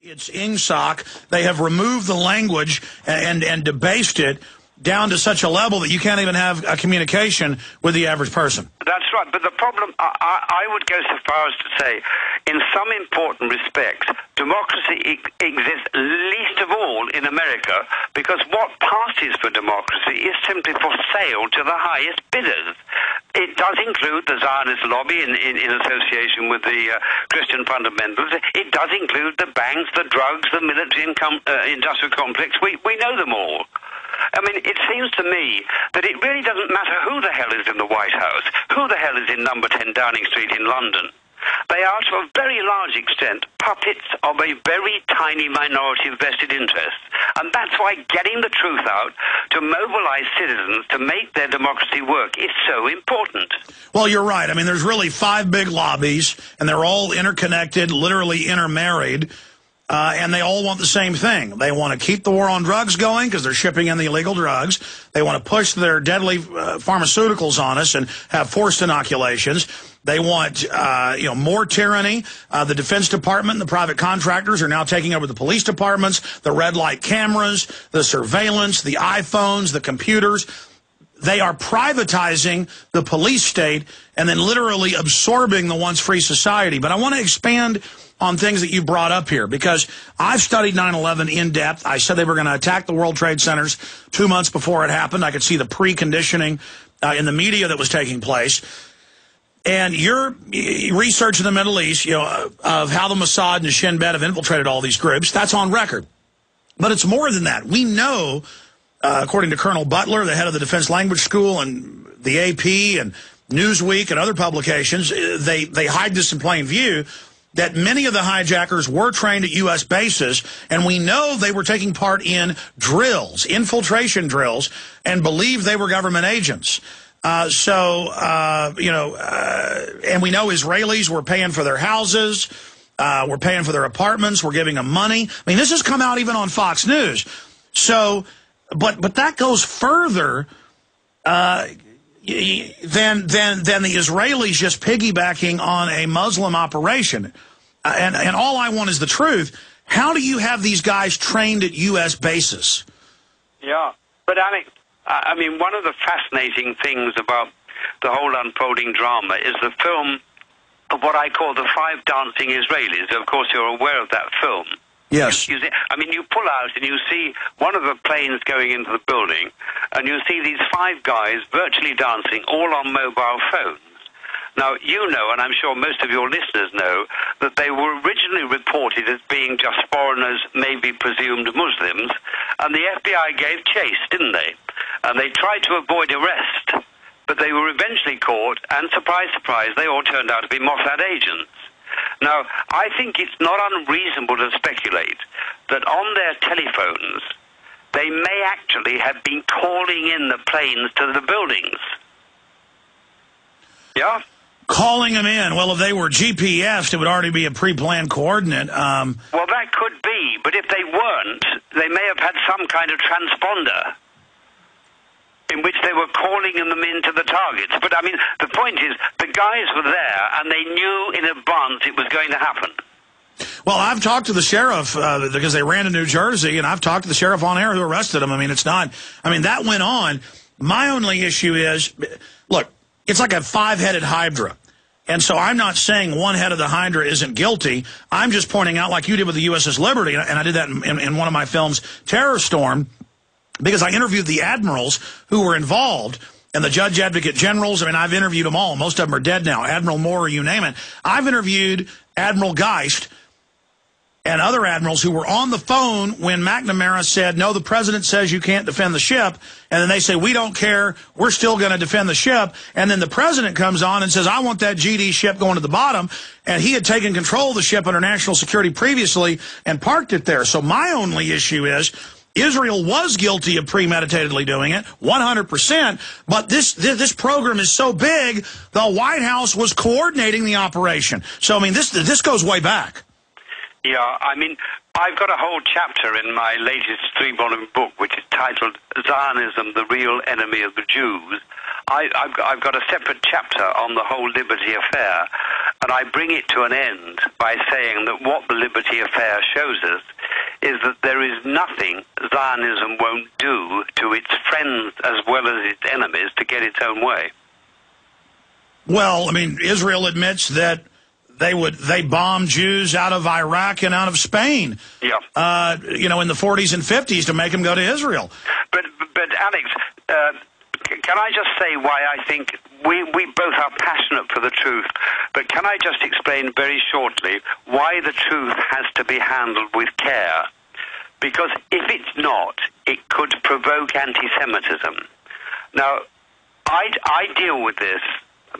It's ingsoc. They have removed the language and debased it down to such a level that you can't even have a communication with the average person. That's right, but the problem, I would go so far as to say, in some important respects, democracy exists least of all in America, because what passes for democracy is simply for sale to the highest bidders. It does include the Zionist lobby in association with the Christian fundamentalists. It does include the banks, the drugs, the military industrial complex. We know them all. I mean, it seems to me that it really doesn't matter who the hell is in the White House, who the hell is in number 10 Downing Street in London. They are, to a very large extent, puppets of a very tiny minority of vested interests. And that's why getting the truth out to mobilize citizens to make their democracy work is so important. Well, you're right. I mean, there's really 5 big lobbies, and they're all interconnected, literally intermarried. And they all want the same thing. They want to keep the war on drugs going because they're shipping in the illegal drugs. They want to push their deadly pharmaceuticals on us and have forced inoculations. They want, more tyranny. The Defense Department and the private contractors are now taking over the police departments, the red light cameras, the surveillance, the iPhones, the computers. They are privatizing the police state and then literally absorbing the once free society. But I want to expand on things that you brought up here, because I've studied 9/11 in depth. I said they were going to attack the World Trade Centers 2 months before it happened. I could see the preconditioning in the media that was taking place. And your research in the Middle East, of how the Mossad and Shin Bet have infiltrated all these groups, that's on record. But it's more than that. We know, according to Colonel Butler, the head of the Defense Language School and the AP and Newsweek and other publications, they hide this in plain view, that many of the hijackers were trained at U.S. bases, and we know they were taking part in drills, infiltration drills, and believe they were government agents. And we know Israelis were paying for their houses, were paying for their apartments, were giving them money. I mean, this has come out even on Fox News. So, but that goes further than the Israelis just piggybacking on a Muslim operation. And all I want is the truth. How do you have these guys trained at U.S. bases? Yeah, but I mean, one of the fascinating things about the whole unfolding drama is the film of what I call the 5 dancing Israelis. Of course, you're aware of that film. Yes. You pull out and you see one of the planes going into the building, and you see these 5 guys virtually dancing, all on mobile phones. Now, you know, and I'm sure most of your listeners know, that they were originally reported as being just foreigners, maybe presumed Muslims, and the FBI gave chase, didn't they? And they tried to avoid arrest, but they were eventually caught, and surprise, surprise, they all turned out to be Mossad agents. Now, I think it's not unreasonable to speculate that on their telephones, they may actually have been calling in the planes to the buildings. Yeah? Calling them in. Well, if they were GPSed, it would already be a pre-planned coordinate. Well, that could be, but if they weren't, they may have had some kind of transponder in which they were calling them into the targets. But, I mean, the point is, the guys were there, and they knew in advance it was going to happen. Well, I've talked to the sheriff, because they ran to New Jersey, and I've talked to the sheriff on air who arrested him. I mean, that went on. My only issue is, look, it's like a 5-headed hydra. And so I'm not saying one head of the hydra isn't guilty. I'm just pointing out, like you did with the USS Liberty, and I did that in one of my films, Terror Storm, because I interviewed the admirals who were involved and the judge advocate generals. I mean, I've interviewed them all. Most of them are dead now. Admiral Moore, you name it. I've interviewed Admiral Geist and other admirals who were on the phone when McNamara said, no, the president says you can't defend the ship. And then they say, we don't care. We're still going to defend the ship. And then the president comes on and says, I want that GD ship going to the bottom. And he had taken control of the ship under national security previously and parked it there. So my only issue is, Israel was guilty of premeditatedly doing it, 100%, but this program is so big, the White House was coordinating the operation. So, I mean, this goes way back. Yeah, I mean, I've got a whole chapter in my latest 3-volume book, which is titled Zionism, the Real Enemy of the Jews. I've got a separate chapter on the whole Liberty affair, And I bring it to an end by saying that what the Liberty Affair shows us is that there is nothing Zionism won't do to its friends as well as its enemies to get its own way. Well, I mean, Israel admits that they bombed Jews out of Iraq and out of Spain. Yeah. You know, in the 40s and 50s to make them go to Israel. But Alex, can I just say why I think we both are passionate for the truth, but can I just explain very shortly why the truth has to be handled with care? Because if it's not, it could provoke anti-Semitism. Now, I deal with this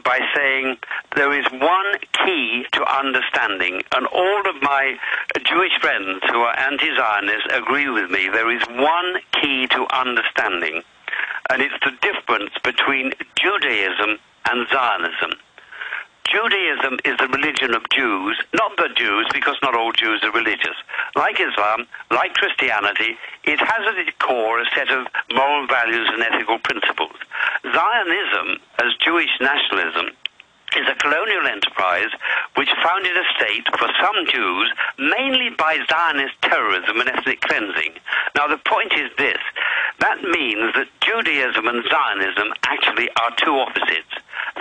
by saying there is one key to understanding, and all of my Jewish friends who are anti-Zionists agree with me. There is one key to understanding, and it's the difference between Judaism and Zionism. Judaism is the religion of Jews, not the Jews, because not all Jews are religious. Like Islam, like Christianity, it has at its core a set of moral values and ethical principles. Zionism, as Jewish nationalism, is a colonial enterprise which founded a state for some Jews, mainly by Zionist terrorism and ethnic cleansing. Now, the point is this. That means that Judaism and Zionism actually are two opposites.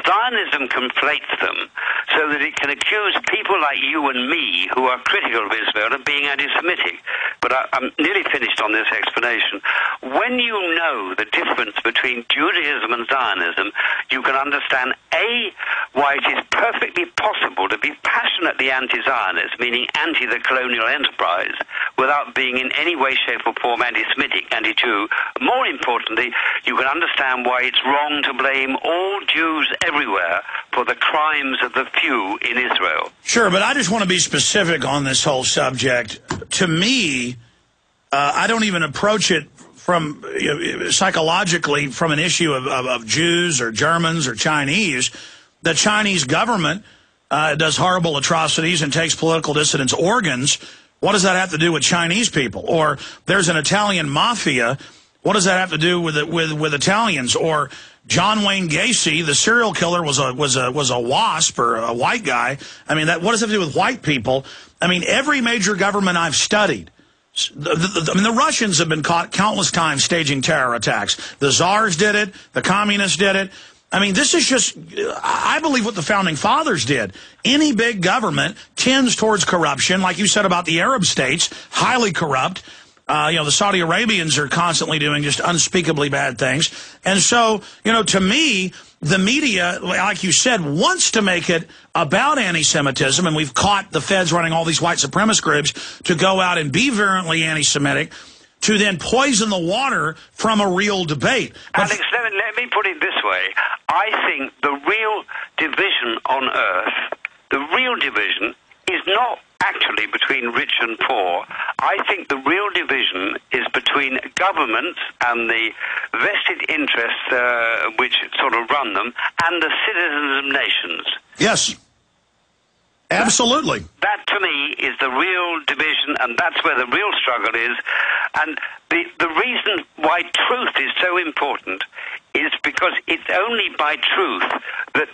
Zionism conflates them so that it can accuse people like you and me who are critical of Israel of being anti-Semitic. But I'm nearly finished on this explanation. When you know the difference between Judaism and Zionism, you can understand, A, why it is perfectly possible to be passionately anti-Zionist, meaning anti the colonial enterprise, without being in any way, shape or form anti-Semitic, anti-Jew. More importantly, you can understand why it's wrong to blame all Jews everywhere for the crimes of the few in Israel. Sure, but I just want to be specific on this whole subject. To me, I don't even approach it from psychologically from an issue of Jews or Germans or Chinese. The Chinese government does horrible atrocities and takes political dissidents' organs. What does that have to do with Chinese people? Or there's an Italian mafia. What does that have to do with Italians? Or John Wayne Gacy, the serial killer, was a WASP or a white guy. I mean, what does that have to do with white people? I mean, every major government I've studied, I mean, the Russians have been caught countless times staging terror attacks. The czars did it. The communists did it. I mean, this is just, I believe, what the Founding Fathers did. Any big government tends towards corruption, like you said about the Arab states, highly corrupt. You know, the Saudi Arabians are constantly doing just unspeakably bad things. And so, you know, to me, the media, like you said, wants to make it about anti-Semitism, and we've caught the feds running all these white supremacist groups to go out and be virulently anti-Semitic, to then poison the water from a real debate. But Alex, let me put it this way. I think the real division on earth, the real division is not actually between rich and poor. I think the real division is between governments and the vested interests which sort of run them and the citizens of nations. yes, absolutely. That, to me, is the real division, and that's where the real struggle is. And the reason why truth is so important is because it's only by truth that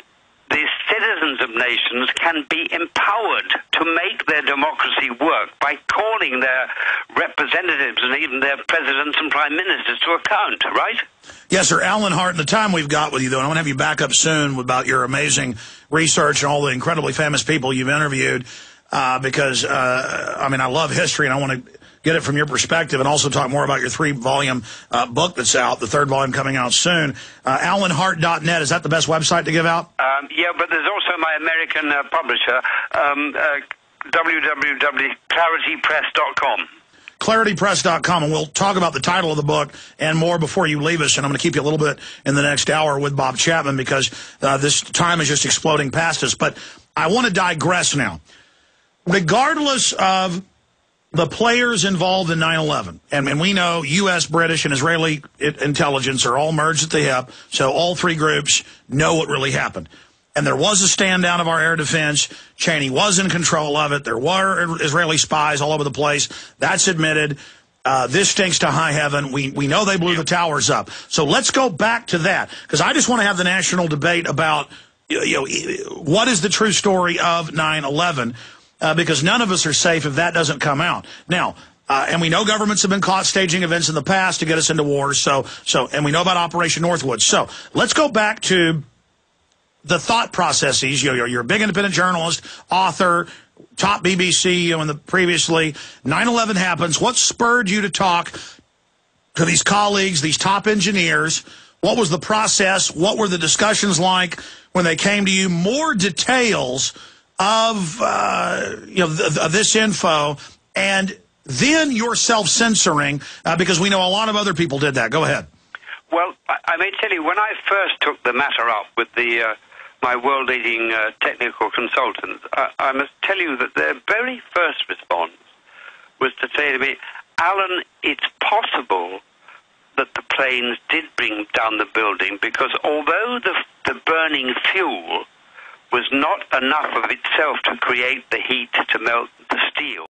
the citizens of nations can be empowered to make their democracy work by calling their representatives and even their presidents and prime ministers to account, right? Yes, sir. Alan Hart, in the time we've got with you, though, and I want to have you back up soon about your amazing research and all the incredibly famous people you've interviewed, because, I mean, I love history, and I want to get it from your perspective and also talk more about your 3-volume book that's out, the 3rd volume coming out soon. AlanHart.net, is that the best website to give out? Yeah, but there's also my American publisher, www.claritypress.com. ClarityPress.com, and we'll talk about the title of the book and more before you leave us, and I'm going to keep you a little bit in the next hour with Bob Chapman because this time is just exploding past us. But I want to digress now. Regardless of the players involved in 9/11, and we know U.S., British, and Israeli intelligence are all merged at the hip, so all three groups know what really happened. And there was a stand down of our air defense. Cheney was in control of it. There were Israeli spies all over the place. That's admitted. This stinks to high heaven. We know they blew the towers up. So let's go back to that, because I just want to have the national debate about what is the true story of 9/11? Because none of us are safe if that doesn't come out. Now, and we know governments have been caught staging events in the past to get us into wars. And we know about Operation Northwoods. So let's go back to the thought processes. You're a big independent journalist, author, top BBC, in the previously. 9/11 happens. What spurred you to talk to these colleagues, these top engineers? What was the process? What were the discussions like when they came to you? More details of of this info, and then your self-censoring, because we know a lot of other people did that. Go ahead. Well, I may tell you, when I first took the matter up with my world-leading technical consultants, I must tell you that their very first response was to say to me, Alan, it's possible that the planes did bring down the building, because although the burning fuel was not enough of itself to create the heat to melt the steel,